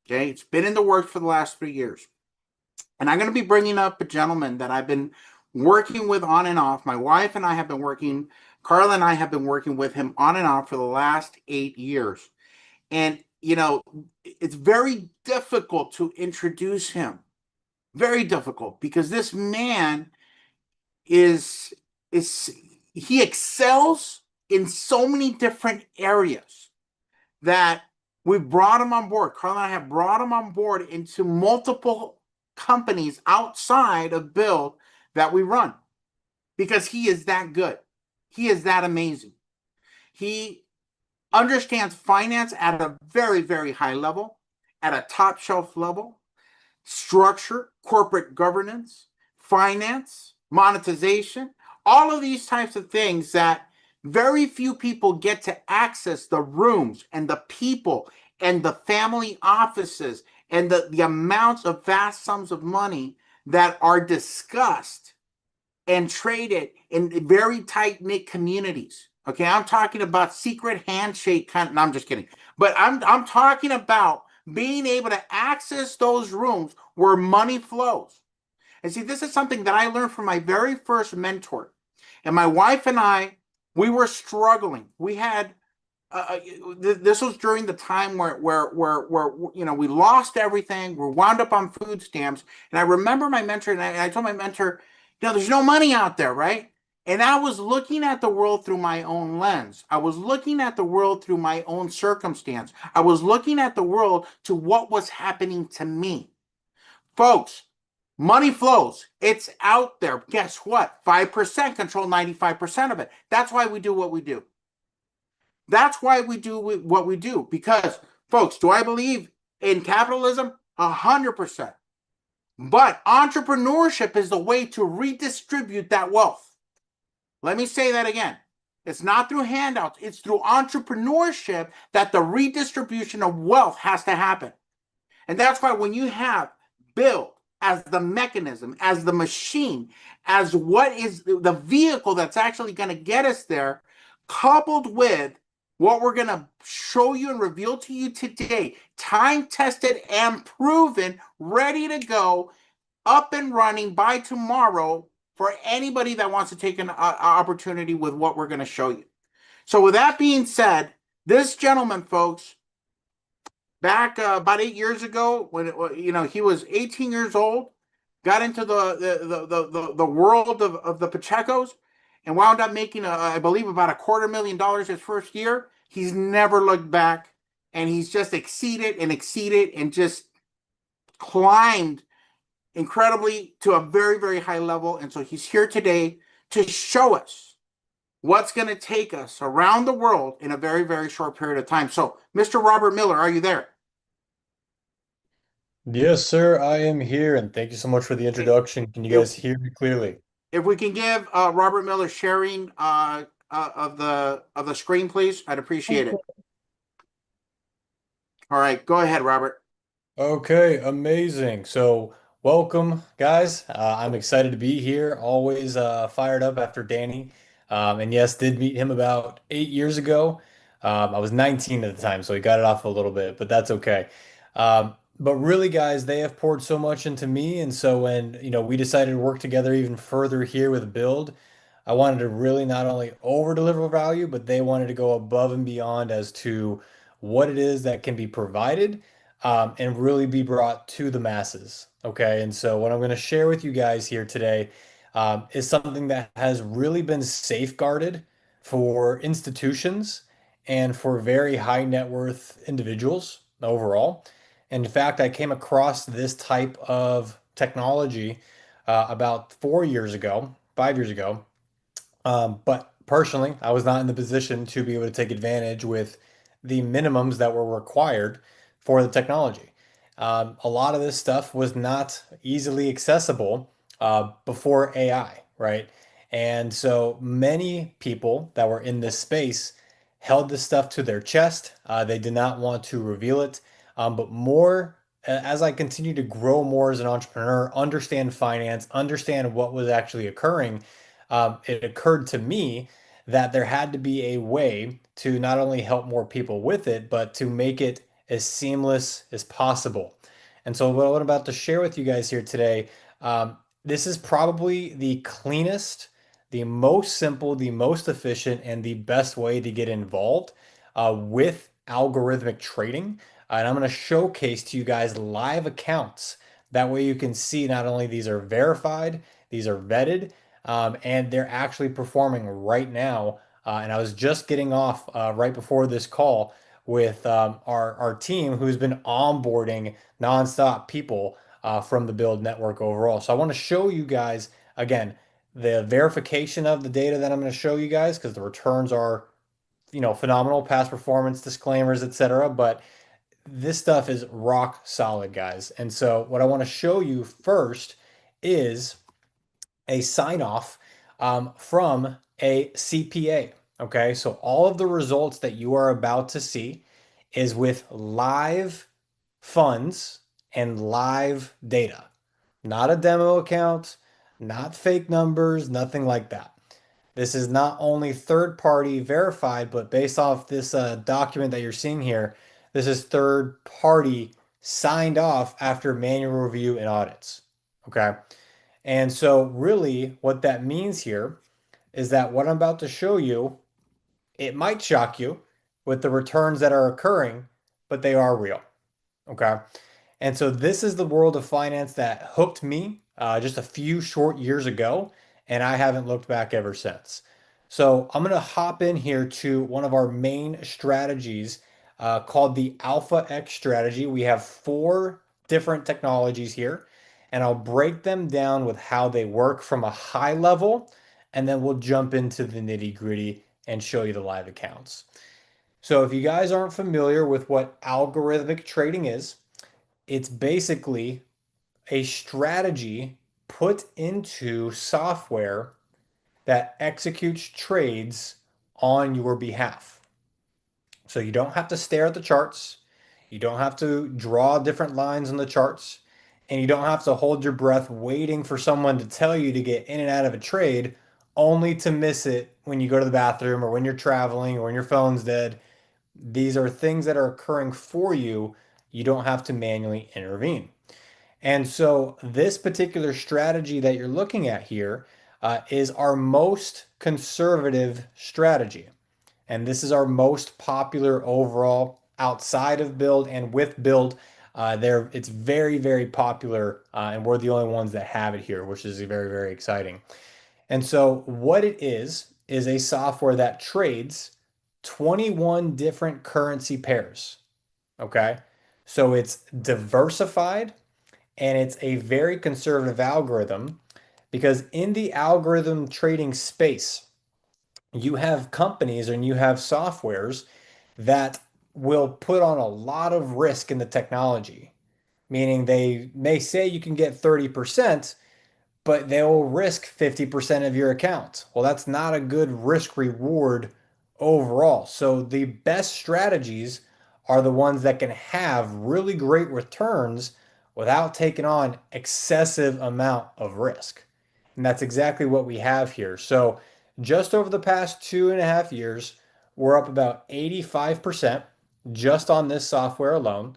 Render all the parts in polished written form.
Okay, it's been in the works for the last 3 years. And I'm going to be bringing up a gentleman that I've been working with on and off. My wife and I have been working, Carla and I have been working with him on and off for the last 8 years. And, it's very difficult to introduce him. Very difficult because this man is is he excels in so many different areas that we brought him on board. Carl and I have brought him on board into multiple companies outside of Build that we run because he is that good. He is that amazing. He understands finance at a very, very high level, at a top shelf level, structure, corporate governance, finance, monetization, all of these types of things that very few people get to access the rooms and the people and the family offices and the amounts of vast sums of money that are discussed and traded in very tight knit communities. Okay, I'm talking about secret handshake kind. No, I'm just kidding. But I'm talking about being able to access those rooms where money flows. And see, this is something that I learned from my very first mentor. And my wife and I, we were struggling. We had this was during the time where we lost everything. We wound up on food stamps. And I remember my mentor, and I told my mentor, there's no money out there, right? And I was looking at the world through my own lens. I was looking at the world through my own circumstance. I was looking at the world to what was happening to me. Folks, money flows. It's out there. Guess what? 5% control 95% of it. That's why we do what we do. That's why we do what we do. Because, folks, do I believe in capitalism? 100%. But entrepreneurship is the way to redistribute that wealth. Let me say that again. It's not through handouts, it's through entrepreneurship that the redistribution of wealth has to happen. And that's why when you have build as the mechanism, as the machine, as what is the vehicle that's actually going to get us there, coupled with what we're going to show you and reveal to you today, time tested and proven, ready to go, up and running by tomorrow for anybody that wants to take an opportunity with what we're going to show you. So, with that being said, this gentleman, folks, back about 8 years ago, when he was 18 years old, got into the world of the Pachecos, and wound up making I believe about $250,000 his first year. He's never looked back, and he's just exceeded and just climbed incredibly to a very, very high level. And so he's here today to show us what's going to take us around the world in a very, very short period of time. So, Mr. Robert Miller, are you there? Yes, sir, I am here, and thank you so much for the introduction. Can you If, guys hear me clearly? if we can give Robert Miller sharing of the screen, please, I'd appreciate it. All right, go ahead, Robert. Okay, amazing. So, welcome, guys. I'm excited to be here. Always fired up after Danny. And yes, did meet him about 8 years ago. I was 19 at the time, so he got it off a little bit, but that's okay. But really, guys, they have poured so much into me, and so when we decided to work together even further here with Build, I wanted to really not only over deliver value, but they wanted to go above and beyond as to what it is that can be provided and really be brought to the masses. Okay. And so, what I'm going to share with you guys here today is something that has really been safeguarded for institutions and for very high net worth individuals overall. And in fact, I came across this type of technology about 4 years ago, 5 years ago. But personally, I was not in the position to be able to take advantage with the minimums that were required for the technology. A lot of this stuff was not easily accessible before AI, right? And so many people that were in this space held this stuff to their chest. They did not want to reveal it. But more, as I continue to grow more as an entrepreneur, understand finance, understand what was actually occurring, it occurred to me that there had to be a way to not only help more people with it, but to make it as seamless as possible. And so, what I'm about to share with you guys here today, this is probably the cleanest, the most simple, the most efficient, and the best way to get involved with algorithmic trading. And I'm going to showcase to you guys live accounts. That way, you can see not only these are verified, these are vetted, and they're actually performing right now. And I was just getting off right before this call with our team who's been onboarding nonstop people from the Build network overall. So I want to show you guys again the verification of the data that I'm going to show you guys because the returns are phenomenal, past performance disclaimers, etc. But this stuff is rock solid, guys. And so what I want to show you first is a sign off from a CPA. Okay, so all of the results that you are about to see is with live funds and live data, not a demo account, not fake numbers, nothing like that. This is not only third party verified, but based off this document that you're seeing here, this is third party signed off after manual review and audits. Okay. And so, really, what that means here is that what I'm about to show you, it might shock you with the returns that are occurring, but they are real. Okay. And so this is the world of finance that hooked me just a few short years ago, and I haven't looked back ever since. So I'm going to hop in here to one of our main strategies called the Alpha X strategy. We have four different technologies here, and I'll break them down with how they work from a high level, and then we'll jump into the nitty gritty and show you the live accounts. So if you guys aren't familiar with what algorithmic trading is, it's basically a strategy put into software that executes trades on your behalf. So you don't have to stare at the charts, you don't have to draw different lines on the charts, and you don't have to hold your breath waiting for someone to tell you to get in and out of a trade only to miss it when you go to the bathroom or when you're traveling or when your phone's dead. These are things that are occurring for you. You don't have to manually intervene. And so, this particular strategy that you're looking at here is our most conservative strategy. And this is our most popular overall outside of Build and with Build. It's very, very popular, and we're the only ones that have it here, which is very, very exciting. And so, what it is a software that trades 21 different currency pairs. Okay. So, it's diversified and it's a very conservative algorithm because in the algorithm trading space, you have companies and you have softwares that will put on a lot of risk in the technology, meaning they may say you can get 30%, but they'll risk 50% of your account. Well, that's not a good risk reward overall. So the best strategies are the ones that can have really great returns without taking on excessive amount of risk. And that's exactly what we have here. So just over the past 2.5 years, we're up about 85% just on this software alone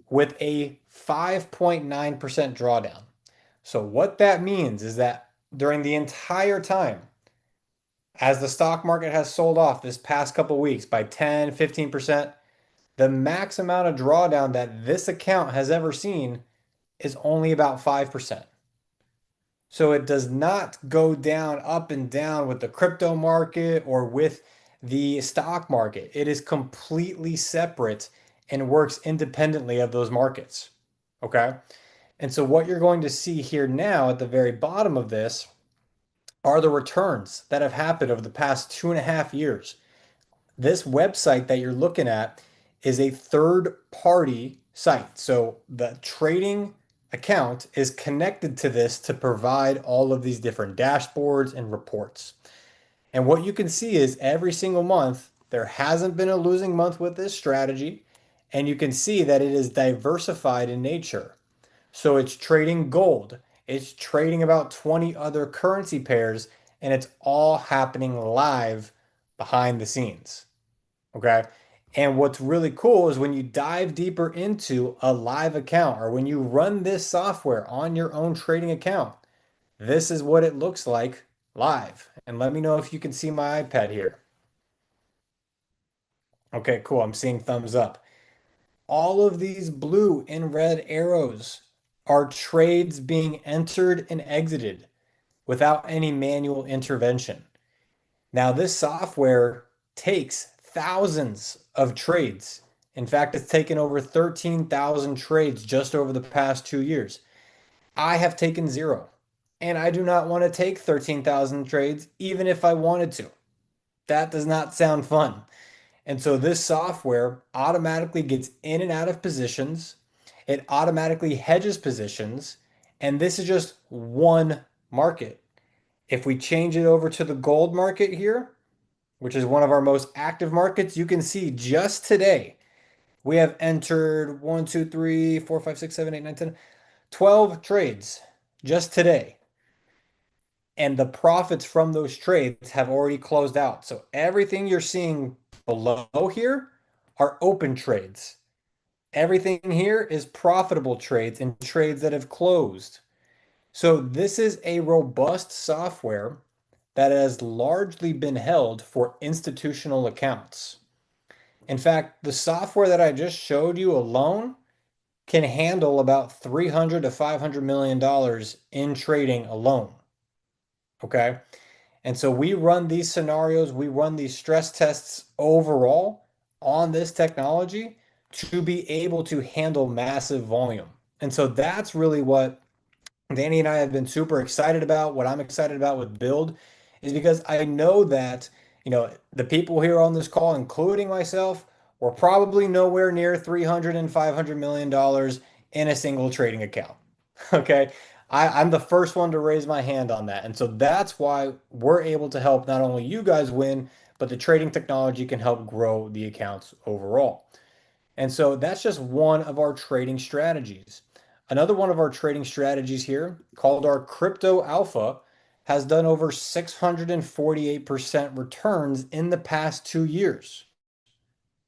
with a 5.9% drawdown. So what that means is that during the entire time, as the stock market has sold off this past couple weeks by 10, 15%, the max amount of drawdown that this account has ever seen is only about 5%. So it does not go down up and down with the crypto market or with the stock market. It is completely separate and works independently of those markets. Okay. And so what you're going to see here now at the very bottom of this are the returns that have happened over the past 2.5 years. This website that you're looking at is a third party site. So the trading account is connected to this to provide all of these different dashboards and reports. And what you can see is every single month, there hasn't been a losing month with this strategy. And you can see that it is diversified in nature. So it's trading gold, it's trading about 20 other currency pairs, and it's all happening live behind the scenes. Okay. And what's really cool is when you dive deeper into a live account or when you run this software on your own trading account, this is what it looks like live. And let me know if you can see my iPad here. Okay, cool. I'm seeing thumbs up. All of these blue and red arrows are trades being entered and exited without any manual intervention. Now, this software takes thousands of trades. In fact, it's taken over 13,000 trades just over the past 2 years. I have taken zero, and I do not want to take 13,000 trades, even if I wanted to. That does not sound fun. And so this software automatically gets in and out of positions. It automatically hedges positions. And this is just one market. If we change it over to the gold market here, which is one of our most active markets, you can see just today we have entered 1, 2, 3, 4, 5, 6, 7, 8, 9, 10, 12 trades just today. And the profits from those trades have already closed out. So everything you're seeing below here are open trades. Everything here is profitable trades and trades that have closed. So this is a robust software that has largely been held for institutional accounts. In fact, the software that I just showed you alone can handle about 300 to 500 million dollars in trading alone. Okay? And so we run these scenarios, we run these stress tests overall on this technology to be able to handle massive volume. And so that's really what Danny and I have been super excited about. What I'm excited about with Build is because I know that, the people here on this call, including myself, were probably nowhere near 300 and 500 million dollars in a single trading account. Okay. I'm the first one to raise my hand on that. And so that's why we're able to help not only you guys win, but the trading technology can help grow the accounts overall. And so that's just one of our trading strategies. Another one of our trading strategies here, called our Crypto Alpha, has done over 648% returns in the past 2 years.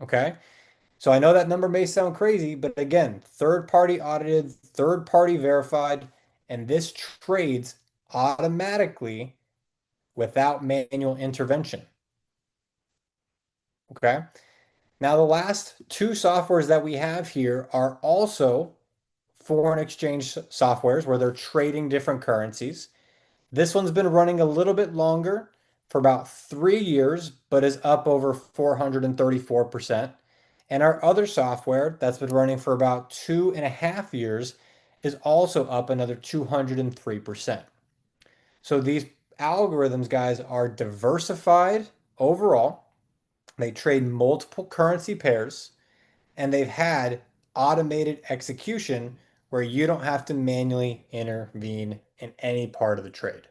Okay. So I know that number may sound crazy, but again, third party audited, third party verified, and this trades automatically without manual intervention. Okay. Now, the last two softwares that we have here are also foreign exchange softwares where they're trading different currencies. This one's been running a little bit longer for about 3 years, but is up over 434%. And our other software that's been running for about 2.5 years is also up another 203%. So these algorithms, guys, are diversified overall. They trade multiple currency pairs and they've had automated execution where you don't have to manually intervene in any part of the trade.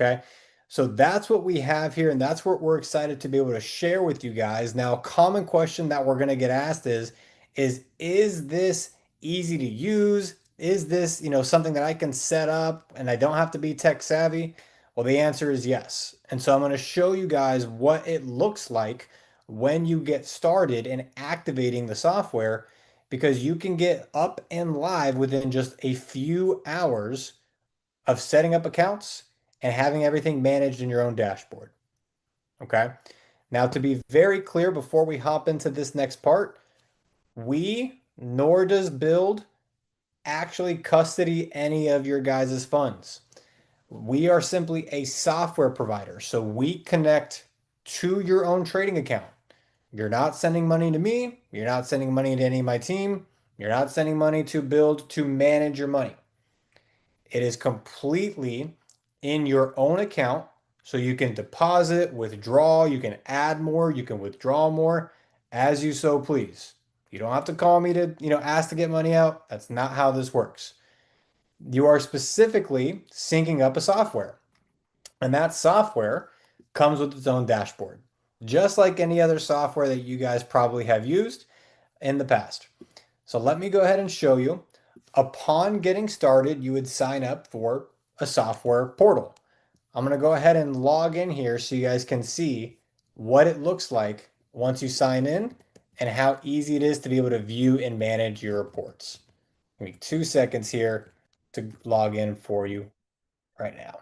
Okay. So that's what we have here, and that's what we're excited to be able to share with you guys. Now, a common question that we're going to get asked is this easy to use? Is this, something that I can set up and I don't have to be tech savvy? Well, the answer is yes. And so I'm going to show you guys what it looks like when you get started in activating the software, because you can get up and live within just a few hours of setting up accounts and having everything managed in your own dashboard. Okay. Now, to be very clear before we hop into this next part, we nor does Build actually custody any of your guys' funds. We are simply a software provider. So we connect to your own trading account. You're not sending money to me. You're not sending money to any of my team. You're not sending money to Build to manage your money. It is completely in your own account. So you can deposit, withdraw, you can add more, you can withdraw more as you so please. You don't have to call me to, ask to get money out. That's not how this works. You are specifically syncing up a software, and that software comes with its own dashboard, just like any other software that you guys probably have used in the past. So let me go ahead and show you. Upon getting started, you would sign up for a software portal. I'm going to go ahead and log in here so you guys can see what it looks like once you sign in and how easy it is to be able to view and manage your reports. Give me 2 seconds here to log in for you right now.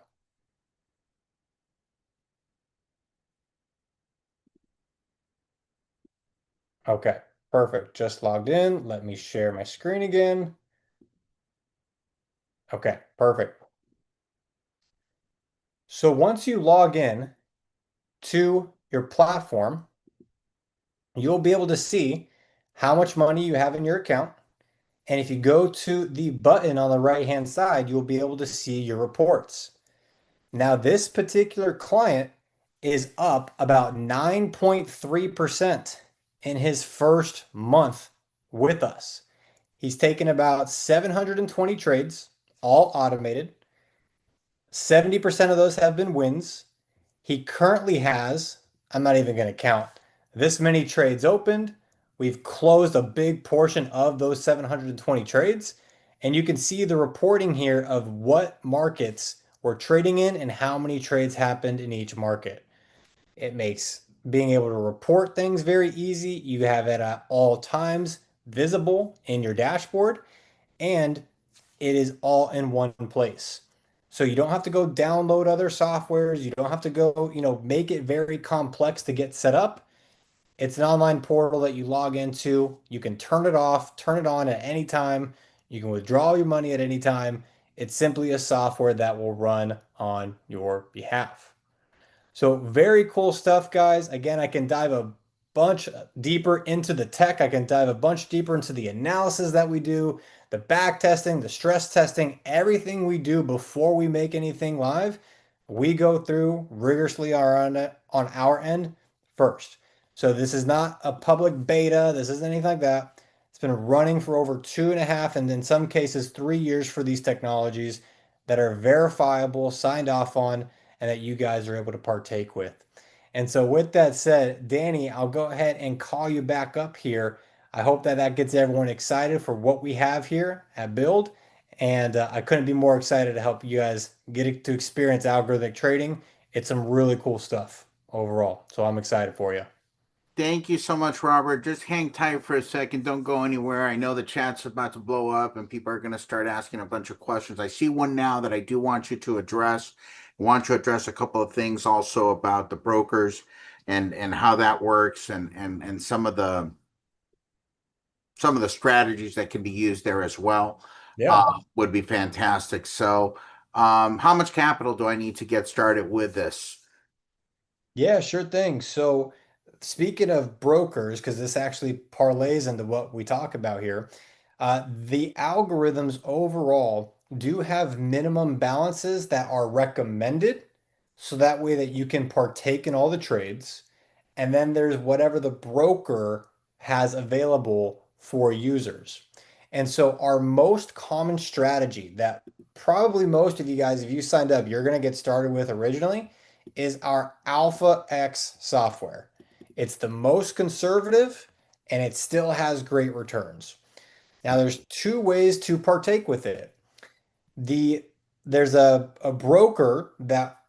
Okay, perfect. Just logged in. Let me share my screen again. Okay, perfect. So once you log in to your platform, you'll be able to see how much money you have in your account. And if you go to the button on the right-hand side, you'll be able to see your reports. Now, this particular client is up about 9.3% in his first month with us. He's taken about 720 trades, all automated. 70% of those have been wins. He currently has, I'm not even going to count, this many trades opened. We've closed a big portion of those 720 trades. And you can see the reporting here of what markets we're trading in and how many trades happened in each market. It makes being able to report things very easy. You have it at all times visible in your dashboard, and it is all in one place. So you don't have to go download other softwares. You don't have to go, make it very complex to get set up. It's an online portal that you log into. You can turn it off, turn it on at any time. You can withdraw your money at any time. It's simply a software that will run on your behalf. So very cool stuff, guys. Again, I can dive a bunch deeper into the tech. I can dive a bunch deeper into the analysis that we do, the back testing, the stress testing, everything we do before we make anything live. We go through rigorously on our end first. So this is not a public beta. This isn't anything like that. It's been running for over 2.5 and in some cases 3 years for these technologies that are verifiable, signed off on, and that you guys are able to partake with. And so, with that said, Danny, I'll go ahead and call you back up here. I hope that that gets everyone excited for what we have here at Build. And I couldn't be more excited to help you guys to experience algorithmic trading. It's some really cool stuff overall. So, I'm excited for you. Thank you so much, Robert. Just hang tight for a second. Don't go anywhere. I know the chat's about to blow up and people are going to start asking a bunch of questions. I see one now that I do want you to address. I want you to address a couple of things also about the brokers and how that works and some of the strategies that can be used there as well. Yeah. Would be fantastic. So, how much capital do I need to get started with this? Yeah, sure thing. So, speaking of brokers, because this actually parlays into what we talk about here, the algorithms overall do have minimum balances that are recommended, so that way that you can partake in all the trades. And then there's whatever the broker has available for users. And so, our most common strategy that probably most of you guys, if you signed up, you're going to get started with originally is our Alpha X software. It's the most conservative and it still has great returns. Now, there's two ways to partake with it. The there's a broker that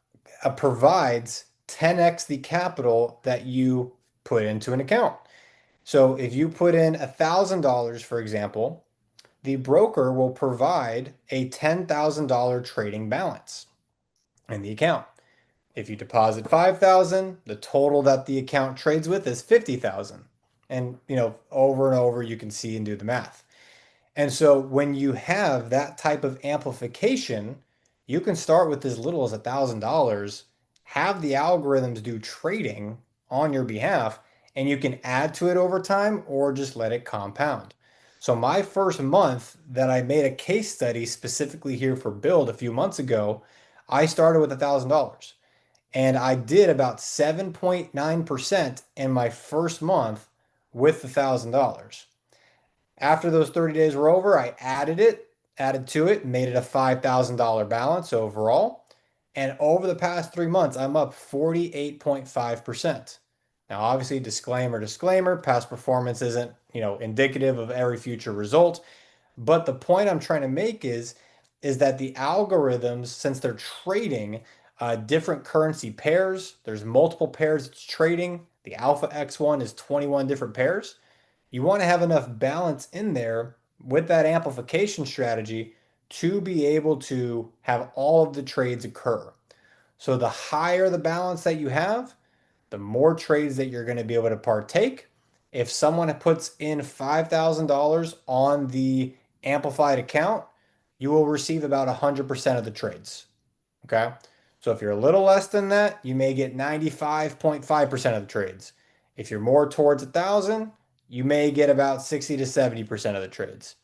provides 10x the capital that you put into an account. So if you put in $1,000, for example, the broker will provide a $10,000 trading balance in the account. If you deposit 5,000, the total that the account trades with is 50,000. And, over and over you can see and do the math. And so when you have that type of amplification, you can start with as little as $1,000, have the algorithms do trading on your behalf, and you can add to it over time or just let it compound. So my first month that I made a case study specifically here for Build a few months ago, I started with $1,000 and I did about 7.9% in my first month with $1,000. After those 30 days were over, I added to it, made it a $5,000 balance overall. And over the past 3 months, I'm up 48.5%. Now, obviously, disclaimer, past performance isn't, indicative of every future result. But the point I'm trying to make is that the algorithms, since they're trading different currency pairs, there's multiple pairs it's trading. The Alpha X one is 21 different pairs. You want to have enough balance in there with that amplification strategy to be able to have all of the trades occur. So the higher the balance that you have, the more trades that you're going to be able to partake. If someone puts in $5,000 on the amplified account, you will receive about 100% of the trades. Okay. So if you're a little less than that, you may get 95.5% of the trades. If you're more towards 1,000, you may get about 60 to 70% of the trades.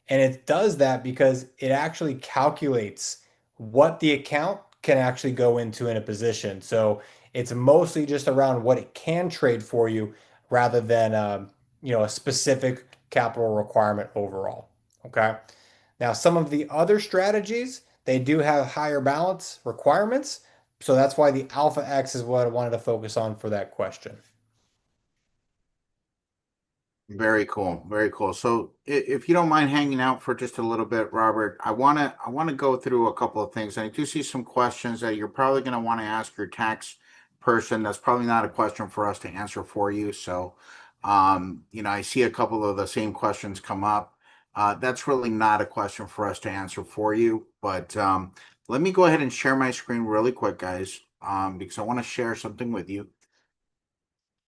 And it does that because it actually calculates what the account can actually go into in a position. So it's mostly just around what it can trade for you rather than a specific capital requirement overall. Okay. Now, some of the other strategies, they do have higher balance requirements. So that's why the Alpha X is what I wanted to focus on for that question. Very cool. Very cool. So if you don't mind hanging out for just a little bit, Robert, I want to go through a couple of things. I do see some questions that you're probably going to want to ask your tax person. That's probably not a question for us to answer for you. So I see a couple of the same questions come up. That's really not a question for us to answer for you. But let me go ahead and share my screen really quick, guys, because I want to share something with you.